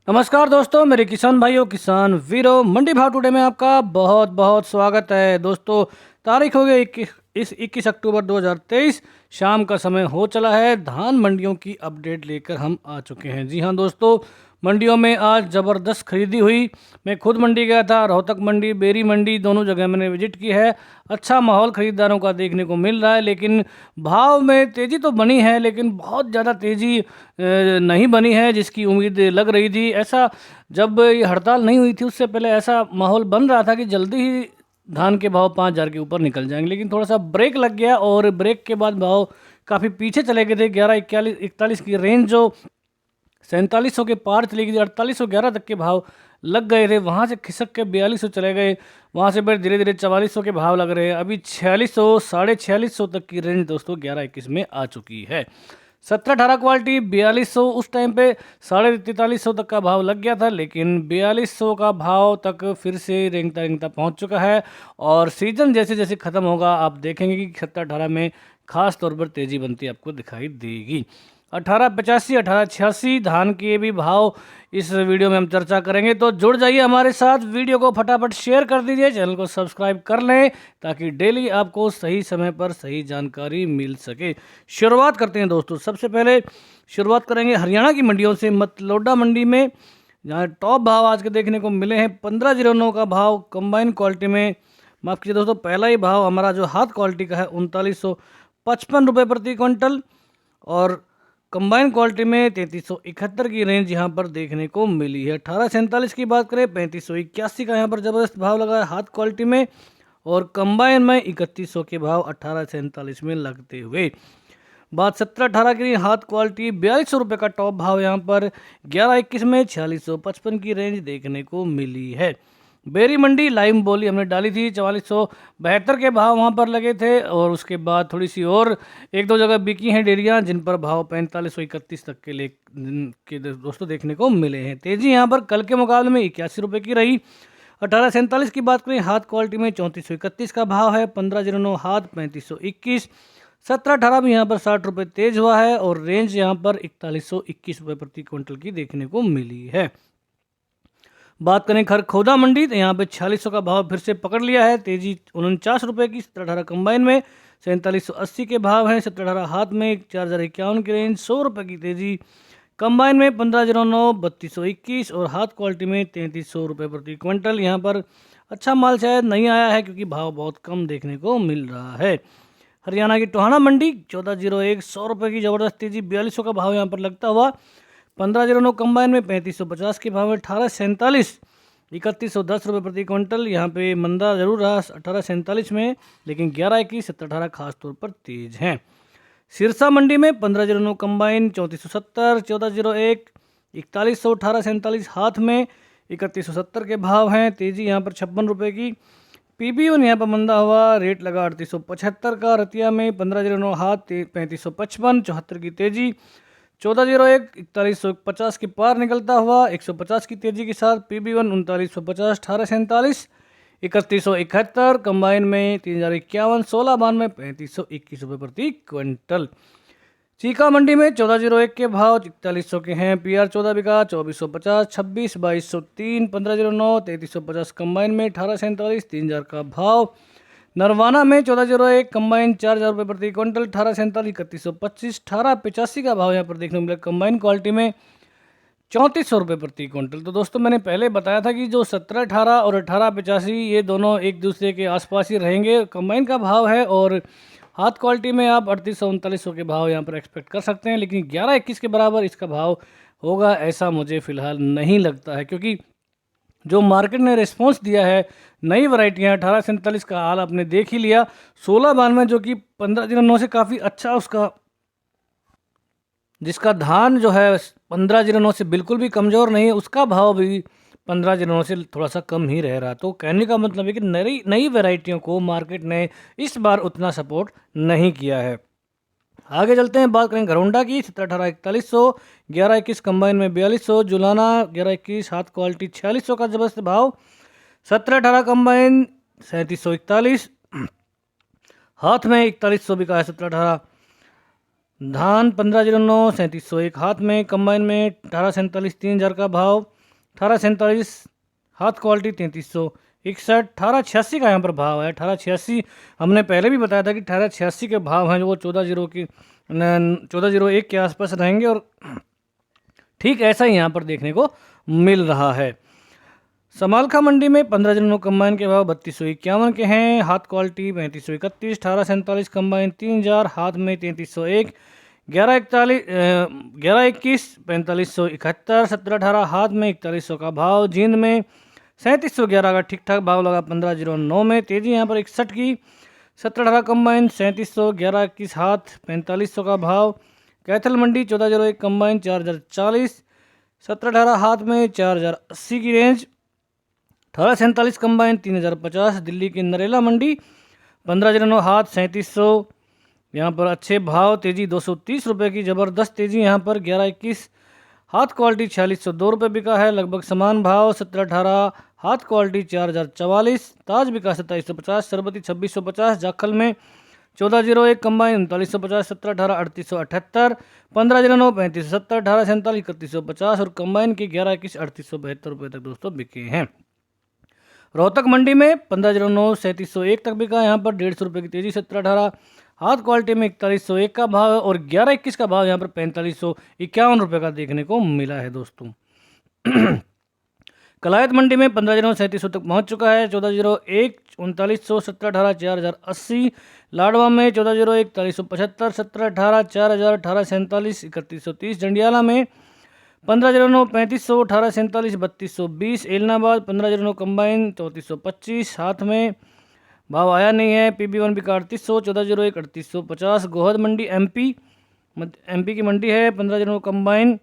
नमस्कार दोस्तों, मेरे किसान भाइयों, किसान वीरों, मंडी भाव टुडे में आपका बहुत बहुत स्वागत है। दोस्तों, तारीख हो गई 21 अक्टूबर 2023। शाम का समय हो चला है। धान मंडियों की अपडेट लेकर हम आ चुके हैं। जी हाँ दोस्तों, मंडियों में आज ज़बरदस्त खरीदी हुई। मैं खुद मंडी गया था, रोहतक मंडी, बेरी मंडी, दोनों जगह मैंने विजिट की है। अच्छा माहौल खरीदारों का देखने को मिल रहा है, लेकिन भाव में तेज़ी तो बनी है, लेकिन बहुत ज़्यादा तेज़ी नहीं बनी है जिसकी उम्मीद लग रही थी। ऐसा जब ये हड़ताल नहीं हुई थी उससे पहले ऐसा माहौल बन रहा था कि जल्दी ही धान के भाव 5,000 के ऊपर निकल जाएंगे, लेकिन थोड़ा सा ब्रेक लग गया और ब्रेक के बाद भाव काफ़ी पीछे चले गए थे। 11,41 की रेंज जो 4700 के पार चली गई, 4811 तक के भाव लग गए थे। वहाँ से खिसक के 4200 चले गए, वहाँ से फिर धीरे धीरे 4400 के भाव लग रहे हैं। अभी 4600 4650 तक की रेंज दोस्तों 11-21 में आ चुकी है। 17-18 क्वालिटी 4200, उस टाइम पे 4350 तक का भाव लग गया था, लेकिन 4200 का भाव तक फिर से रेंगता रेंगता पहुँच चुका है। और सीजन जैसे जैसे ख़त्म होगा आप देखेंगे कि 17-18 में खास तौर पर तेज़ी बनती आपको दिखाई देगी। 1885 1886 धान के भी भाव इस वीडियो में हम चर्चा करेंगे, तो जुड़ जाइए हमारे साथ। वीडियो को फटाफट शेयर कर दीजिए, चैनल को सब्सक्राइब कर लें ताकि डेली आपको सही समय पर सही जानकारी मिल सके। शुरुआत करते हैं दोस्तों। सबसे पहले शुरुआत करेंगे हरियाणा की मंडियों से। मतलोडा मंडी में जहाँ टॉप भाव आज के देखने को मिले हैं, 1509 का भाव कंबाइन क्वालिटी में। माफ़ कीजिए दोस्तों, पहला ही भाव हमारा जो हाथ क्वालिटी का है 3955 रुपये प्रति क्विंटल, और कंबाइन क्वालिटी में 3371 की रेंज यहाँ पर देखने को मिली है। 1847 की बात करें, 3581 का यहाँ पर ज़बरदस्त भाव लगा है हाथ क्वालिटी में, और कंबाइन में 3100 के भाव 1847 में लगते हुए। बात 17-18 की हाथ क्वालिटी 4200 रुपये का टॉप भाव यहाँ पर 11-21 में 4655 की रेंज देखने को मिली है। बेरी मंडी लाइम बोली हमने डाली थी, 4472 के भाव वहाँ पर लगे थे, और उसके बाद थोड़ी सी और एक दो जगह बिकी हैं डेरियाँ जिन पर भाव 4531 तक के दोस्तों देखने को मिले हैं। तेज़ी यहाँ पर कल के मुकाबले में 81 रुपये की रही। 1847 की बात करें, हाथ क्वालिटी में 3431 का भाव है। 1509 हाथ 3521। 17-18 भी यहाँ पर 60 रुपये तेज हुआ है, और रेंज यहाँ पर 4121 रुपये प्रति क्विंटल की देखने को मिली है। बात करें खरखोदा मंडी, तो यहाँ पे 4600 का भाव फिर से पकड़ लिया है। तेजी 49 रुपये की। 17-18 कंबाइन में 4780 के भाव हैं। 17-18 हाथ में 4051 की रेंज, 100 रुपये की तेजी। कंबाइन में 1509 3221, और हाथ क्वालिटी में 3300 रुपये प्रति क्विंटल। यहाँ पर अच्छा माल शायद नहीं आया है क्योंकि भाव बहुत कम देखने को मिल रहा है। हरियाणा की टोहाना मंडी 1401, 100 रुपये की ज़बरदस्त तेजी, 4200 का भाव यहाँ पर लगता हुआ। 1509 कंबाइन में 3550 के भाव में। 1847 3110 रुपये प्रति क्विंटल। यहाँ पे मंदा जरूर रहा 1847 में, लेकिन 11-21 17-18 खास तौर पर तेज हैं। सिरसा मंडी में 1509 कंबाइन 3470, 1401 4100, 1847 हाथ में 3170 के भाव हैं। तेजी यहाँ पर 56 रुपये की। PB1 यहाँ पर मंदा हुआ, रेट लगा 3875 का। रतिया में 1509 हाथ 3555, 74 की तेजी। 1401 4150 के पार निकलता हुआ 150 की तेजी के साथ। PB1 3950, 1847 3171 कंबाइन में 3051, 1692 3521 रुपये प्रति क्विंटल। चीका मंडी में 1401 के भाव 4100 के हैं। PR 14 बिका 2450, 26 2203, 1509 3350 कंबाइन में। 1847 3000 का भाव। नरवाना में 1401 कंबाइन 4000 रुपये प्रति क्विंटल। 1847 3125, 1885 का भाव यहाँ पर देखने को मिला कंबाइन क्वालिटी में। 3400 रुपये प्रति क्विंटल। तो दोस्तों, मैंने पहले बताया था कि जो 17-18 और 1885 ये दोनों एक दूसरे के आसपास ही रहेंगे कंबाइन का भाव है, और हाथ क्वालिटी में आप 3800-3900 के भाव यहाँ पर एक्सपेक्ट कर सकते हैं, लेकिन 11-21 के बराबर इसका भाव होगा ऐसा मुझे फ़िलहाल नहीं लगता है, क्योंकि जो मार्केट ने रिस्पॉन्स दिया है, नई वैरायटियाँ 1847 का हाल आपने देख ही लिया। 1692 जो कि 1509 से काफ़ी अच्छा उसका, जिसका धान जो है 1509 से बिल्कुल भी कमज़ोर नहीं है, उसका भाव भी 1509 से थोड़ा सा कम ही रह रहा। तो कहने का मतलब है कि नई नई वैरायटियों को मार्केट ने इस बार उतना सपोर्ट नहीं किया है। आगे चलते हैं, बात करें घरौंडा की। 17-18 4100, 11-21 कंबाइन में 4200, जुलाना 11-21 हाथ क्वालिटी 4600 का ज़बरदस्त भाव। 17-18 कंबाइन 3741, हाथ में 4100 बिका है। 17-18 धान 1509 3701 हाथ में, कंबाइन में 1847 3000 का भाव, 1847 हाथ क्वालिटी 3361, 1886 का यहाँ पर भाव है। 1886 हमने पहले भी बताया था कि 1886 के भाव हैं जो वो 1401 के आसपास रहेंगे, और ठीक ऐसा ही यहाँ पर देखने को मिल रहा है। समालखा मंडी में 15 जनवरी कंबाइन के भाव 3251 के हैं, हाथ क्वालिटी 3531, 1847 कंबाइन 3000, हाथ में 3301, 1121 4571, 1718 हाथ में 4100 का भाव। जींद में 3711 का ठीक ठाक भाव लगा 1509 में, तेजी यहाँ पर 61 की। 1718 कंबाइन 3700, 1121 हाथ 4500 का भाव। कैथल मंडी 1401 कंबाइन 4040, 1718 हाथ में 4080 की रेंज। 1847 कंबाइन 3050। दिल्ली की नरेला मंडी 1509 हाथ 3700, यहाँ पर अच्छे भाव, तेजी 230 रुपये की ज़बरदस्त तेजी यहाँ पर। 1121 हाथ क्वालिटी 4602 रुपये बिका है, लगभग समान भाव। 1718 हाथ क्वालिटी 4044, ताज बिका 2750, सरबती 2650। जाखल में 1401 कंबाइन 3950, 1718 3878, 1509 3570, 1847 3150 और कंबाइन की 1121 3872 रुपये तक दोस्तों बिके हैं। रोहतक मंडी में 1509 3701 तक बिका, यहाँ पर 150 रुपये की तेजी। 1718 हाथ क्वालिटी में 4101 का भाव है और 1121 का भाव यहाँ पर 4551 रुपये का देखने को मिला है दोस्तों। कलायत मंडी में 1509 3700 तक पहुँच चुका है। 1401 3900, 1718 4080। लाडवा में 1401 4375, 1718 4000, 1847 3130। जंडियाला में 1509 3500, 1847 3220। एलनाबाद 1509 कंबाइन 3425, हाथ में भाव आया नहीं है। PB1 बिका 3800, 1401 3850। गोहद मंडी एमपी की मंडी है। 1509 कंबाइन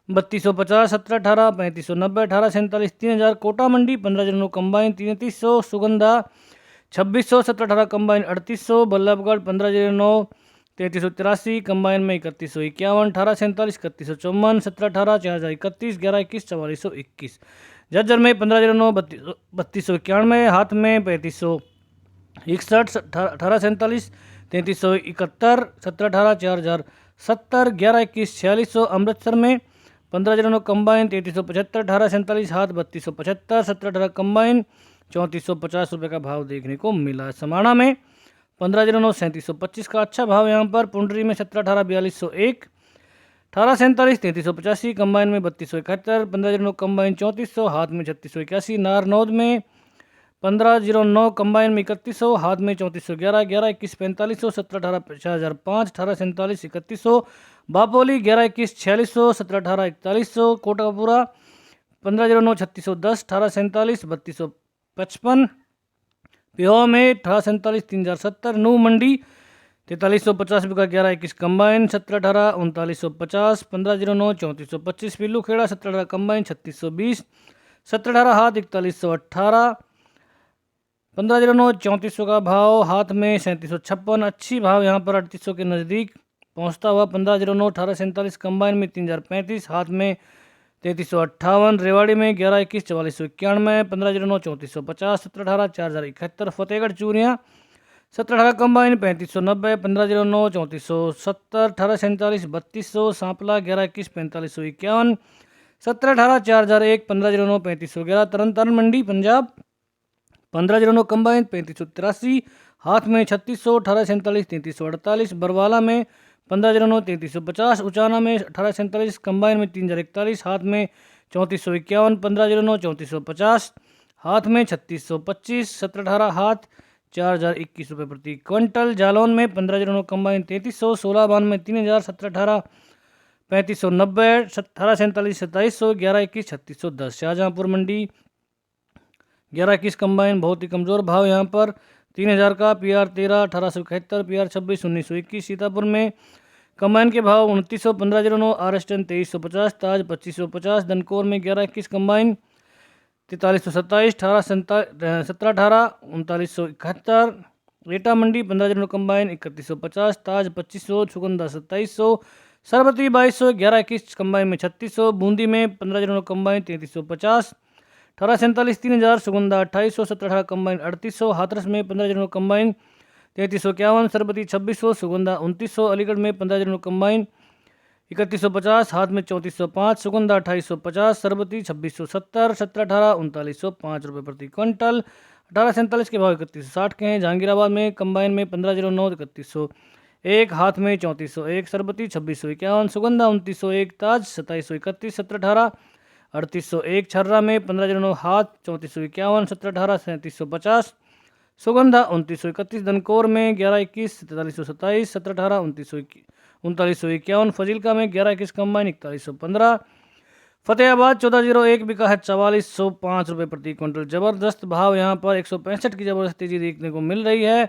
3250, 1718 3590, 1847 3000। कोटा मंडी 1509 combine 3300, Sugandha 2600, 1718 combine 3800। Ballabhgarh 1509 3383 combine में 3151, 1847 3154, 1718 4031, 1121 4421। जज्जर में 1509 3291, हाथ में 3561, 1847 3371, 1718 4070, 1121 4600। अमृतसर में 1509 कंबाइन 3375, 1847 हाथ 3275, 1718 कंबाइन 3450 रुपये का भाव देखने को मिला। समाणा में 1509 3725 का अच्छा भाव यहाँ पर। पुंडरी में 1718 4201, 1847 3385 कंबाइन में 3271, 1509 कंबाइन 3400, हाथ में 3681। नारनौद में 1509 कंबाइन में 3100, हाथ में 3411, 1121 4500, 1718 5005, 1847 3100। बापोली 1121 4600, 1718 4100। कोटकपूरा 1509 3610, 1847 3255। पिहो में 1847 3070। नू मंडी 4350 रुपये का 1121 कंबाइन, 1718 3950, 1509 3425। पिल्लू खेड़ा 1718 कंबाइन 3620, 1718 हाथ 4118, 1509 3400 का भाव। हाथ में 3756, अच्छी भाव यहाँ पर 3800 के नज़दीक पहुँचता हुआ। 1509 1847 कंबाइन में 3035, हाथ में 3358। रेवाड़ी में 1121 4491, 1509 3450, 1718 4071। फतेहगढ़ चूरियाँ 1718 कंबाइन 3590, 1509 3470, 1847 3200। सांपला 1121 4551, 1718 4001, 1509 3511। तरन तारण मंडी पंजाब 1509 कंबाइन 3583, हाथ में 3600, 1847 3348। बरवाला में 1509 3350, उचाना में 1847 कंबाइन में 3041, हाथ में 3451, 1509 3450, हाथ में 3625, 1718 हाथ 4021 रुपये प्रति क्विंटल। जालौन में 1509 कंबाइन 3300, 16 में 3000, 1718 3590, 1847 2700, 1121 3610। शाहजहाँपुर मंडी 1121 कंबाइन बहुत ही कमज़ोर भाव यहाँ पर 3000 का। PR 13 1871, PR 26 1921। सीतापुर में कंबाइन के भाव 2900, 1509, RS 10 2350, ताज 2550। दनकोर में 1121 कंबाइन 4327, 1718 3971। रेटा मंडी 1509 कंबाइन 3150, ताज 2500, सुगंधा 2700, सरबती 2200, 1121 कंबाइन में 3600। बूंदी में 1509 कंबाइन 3350, 1847 3000, सुगंधा 2800, 1718 कंबाइन 3800। हाथरस में 1509 कंबाइन 3351, सरबती 2600, सुगंधा 2900, अलीगढ़ में 15 कंबाइन 3150, हाथ में 3405, सुगंधा 2850, सरबती 2670, 1718 3905 रुपये प्रति क्विंटल। 1847 के भाव 3160 के हैं। जहांगीराबाद में कंबाइन में 1509 3101, हाथ में 3401, सरबती 2651, सुगंधा 2901, ताज 2731, 1718 3801, छर्रा में 1509, हाथ 3451, 1718 3750, सुगंधा 2931, धनकोर में 1121 4327, 1718 3951, फजीलका में 1121 कंबाइन 4115, फतेहाबाद 1401 बिका है 4405 रुपये प्रति क्विंटल। जबरदस्त भाव यहाँ पर 165 की जबरदस्त तेजी देखने को मिल रही है।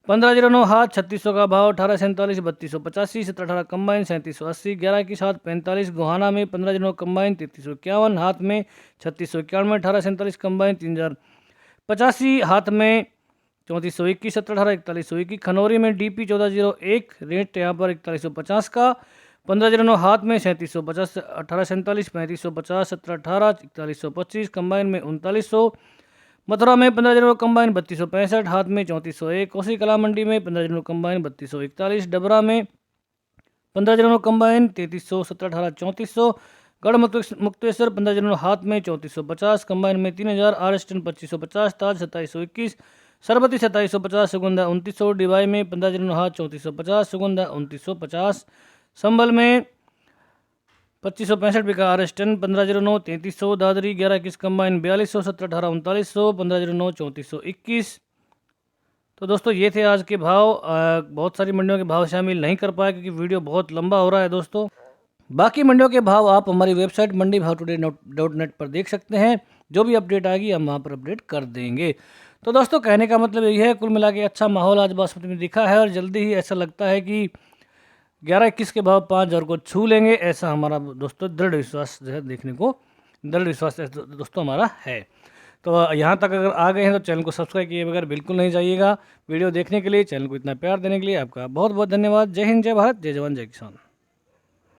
1509, हाथ 3600 का भाव 1847 3285, 1718 कंबाइन 3780, 1121 हाथ 45, गोहाना में 1509 कंबाइन 3351, हाथ में 3691, 1847 कंबाइन 3085, हाथ में 3421, 1718 4121, खनौरी में डीपी 1401 रेट यहाँ पर 4150 का, 1509 हाथ में 3750, 1847 3550, 1718 4125, कंबाइन में 3900, मथुरा में 15 कंबाइन 3265, हाथ में 3401, कोसी कला मंडी में 15 कंबाइन 3241, डबरा में 15 कंबाइन 3300, 1718 3400, गढ़ मुक्तेश्वर 15 हाथ में 3450, कंबाइन में 3000, आरएसटन 2550, ताज 2721, सरबती 2750, सुगंधा 2900, डिवाई में 15 हाथ 3450, सुगंधा 2950, संभल में 2565 बिका आरएसटन 1509 3300, दादरी 1121 कंबाइन 4200, 1718 3900, 1509 3421। तो दोस्तों ये थे आज के भाव। बहुत सारी मंडियों के भाव शामिल नहीं कर पाए क्योंकि वीडियो बहुत लंबा हो रहा है दोस्तों। बाकी मंडियों के भाव आप हमारी वेबसाइट मंडीभावटुडे.net पर देख सकते हैं। जो भी अपडेट आएगी हम वहाँ पर अपडेट कर देंगे। तो दोस्तों कहने का मतलब यही है, कुल मिला के अच्छा माहौल आज बासमती में दिखा है और जल्दी ही ऐसा लगता है कि 11-21 के भाव 5000 को छू लेंगे, ऐसा हमारा दोस्तों दृढ़ विश्वास जो है देखने को दृढ़ विश्वास दोस्तों हमारा है। तो यहाँ तक अगर आ गए हैं तो चैनल को सब्सक्राइब किए बगैर बिल्कुल नहीं जाइएगा। वीडियो देखने के लिए, चैनल को इतना प्यार देने के लिए आपका बहुत बहुत धन्यवाद। जय हिंद, जय भारत, जय जवान, जय किसान।